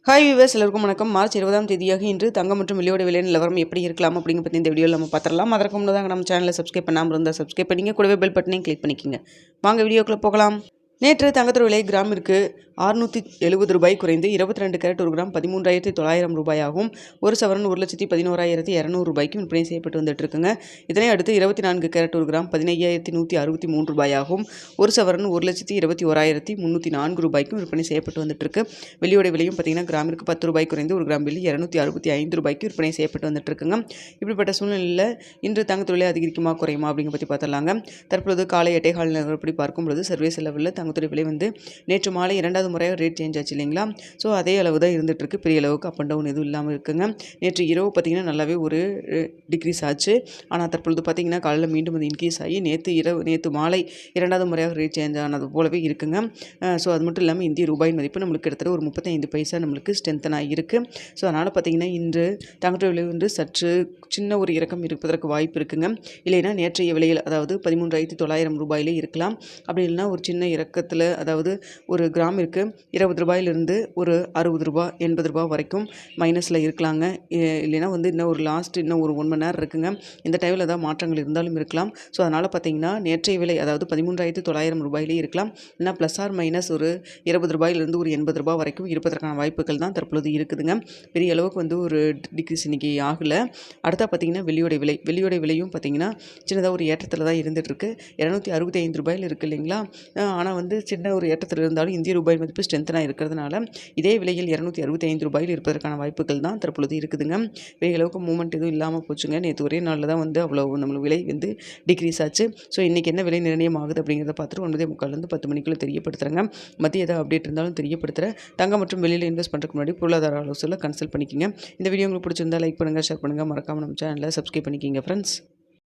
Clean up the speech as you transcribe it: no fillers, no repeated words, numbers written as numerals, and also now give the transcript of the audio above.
Hi viewers, எல்லாருக்கும் வணக்கம். March 20ஆம் தேதியாக இன்று தங்கம் மற்றும் வெள்ளியோட விலை நிலவரம் எப்படி இருக்கலாம் அப்படிங்க பற்றி இந்த வீடியோவில் நம்ம பார்த்துடலாம். அதற்கு முன்னதாக நம்ம சேனலை சப்ஸ்கிரைப் பண்ணாமல் இருந்தால் சப்ஸ்கிரைப் பண்ணிங்க, கூடவே பெல் பட்டனையும் கிளிக் பண்ணிக்கோங்க. வாங்க வீடியோக்குள்ளே போகலாம். நேற்று தங்கத்தோட விலை கிராமிற்கு 670 ரூபாய் குறைந்து 22 கேரட் ஒரு கிராம் 13,900 ரூபாயாகவும், ஒரு சவரன் 1,11,200 ரூபாய்க்கும் விற்பனை செய்யப்பட்டு வந்துட்டு இருக்குங்க. இதனை அடுத்து 24 கேரட் ஒரு கிராம் 15,163 ரூபாயாகவும், ஒரு சவரன் 1,21,304 ரூபாய்க்கும் விற்பனை செய்யப்பட்டு வந்துட்டு இருக்கு. வெள்ளியோட விலையும் பார்த்தீங்கன்னா கிராமிற்கு 10 ரூபாய் குறைந்து ஒரு கிராம் வெள்ளி 265 ரூபாய்க்கு விற்பனை செய்யப்பட்டு வந்துட்டு இருக்குங்க. இப்படிப்பட்ட சூழ்நிலையில் இன்று தங்கத்தோட விலை அதிகரிக்குமா குறையுமா அப்படிங்க பற்றி பார்த்துடலாங்க. தற்பொழுது காலை 8:15 நிலவரப்படி பார்க்கும்பொழுது சர்வீஸ் லெவலில் தங்கத்தோட விலை வந்து நேற்று மாலை 2வது முறையாக ரேட் சேஞ்ச் ஆச்சு இல்லைங்களா. ஸோ அதே அளவு தான் இருந்துகிட்ருக்கு, பெரிய அளவுக்கு அப் அண்ட் டவுன் எதுவும் இல்லாமல் இருக்குங்க. நேற்று இரவு பார்த்திங்கன்னா நல்லாவே ஒரு டிக்ரீஸ் ஆச்சு. ஆனால் தற்பொழுது பார்த்திங்கன்னா காலையில் மீண்டும் அது இன்க்ரீஸ் ஆகி நேற்று மாலை 2வது முறையாக ரேட் சேஞ்ச் ஆனது போலவே இருக்குங்க. ஸோ அது மட்டும் இல்லாமல் இந்திய ரூபாயின் மதிப்பு நம்மளுக்கு கிட்டத்தட்ட ஒரு 35 பைசா நம்மளுக்கு ஸ்ட்ரென்த்தன் ஆகியிருக்கு. ஸோ அதனால் பார்த்திங்கன்னா இன்று தங்கத்தோட விலை வந்து சற்று சின்ன ஒரு இறக்கம் இருப்பதற்கு வாய்ப்பு இருக்குங்க. இல்லைன்னா நேற்றைய விலையில் அதாவது 13,900 ரூபாயிலே இருக்கலாம். அப்படி இல்லைன்னா ஒரு சின்ன இறக்கத்தில், அதாவது ஒரு கிராமிற்கு 20 ரூபாயிலிருந்து ஒரு 60 ரூபா 80 ரூபா வரைக்கும் மைனஸில் இருக்கலாங்க. இல்லைன்னா வந்து இன்னும் ஒரு 1 மணி நேரம் இருக்குங்க. இந்த டைமில் ஏதாவது மாற்றங்கள் இருந்தாலும் இருக்கலாம். ஸோ அதனால் பார்த்தீங்கன்னா நேற்றைய விலை அதாவது 13,900 ரூபாயிலே இருக்கலாம். இல்லைனா ப்ளஸ் ஆர் மைனஸ் ஒரு 20 ரூபாயிலிருந்து ஒரு 80 ரூபா வரைக்கும் இருப்பதற்கான வாய்ப்புகள் தான் தற்பொழுது இருக்குதுங்க. பெரிய அளவுக்கு வந்து ஒரு டிக்ரீஸ் இன்றைக்கி ஆகலை. அடுத்தா பார்த்தீங்கன்னா வெள்ளியோட விலையும் பார்த்தீங்கன்னா சின்னதாக ஒரு ஏற்றத்தில் தான் இருந்துகிட்ருக்கு. 265 ரூபாயில் இருக்குது இல்லைங்களா. ஆனால் வந்து சின்ன ஒரு ஏற்றத்தில் இருந்தாலும் இந்திய ரூபாய் மதிப்பு ஸ்ட்ரென்த்தனாக இருக்கிறதுனால இதே விலையில் 265 ரூபாயில் இருப்பதற்கான வாய்ப்புகள் தான் தற்பொழுது இருக்குதுங்க. பெரிய அளவுக்கு மூவ்மெண்ட் எதுவும் இல்லாமல் போச்சுங்க. நேற்று ஒரே நாளில் தான் வந்து அவ்வளோ நம்மளுக்கு விலை வந்து டிக்ரீஸ் ஆச்சு. ஸோ இன்றைக்கி என்ன விலை நிர்ணயம் ஆகுது அப்படிங்கிறத பார்த்துட்டு 9:45 10 மணிக்குள்ளே தெரியப்படுத்துகிறேங்க. மத்திய ஏதாவது அப்டேட் இருந்தாலும் தெரியப்படுத்துகிறேன். தங்கம் மற்றும் வெளியில் இன்வெஸ்ட் பண்ணுறதுக்கு முன்னாடி பொருளாதார ஆலோசனை கன்சல்ட் பண்ணிக்கோங்க. இந்த வீடியோ உங்களுக்கு பிடிச்சிருந்தால் லைக் பண்ணுங்கள், ஷேர் பண்ணுங்கள், மறக்காமல் நம்ம சேனலை சப்ஸ்கிரைப் பண்ணிக்கிங்க ஃப்ரெண்ட்ஸ்.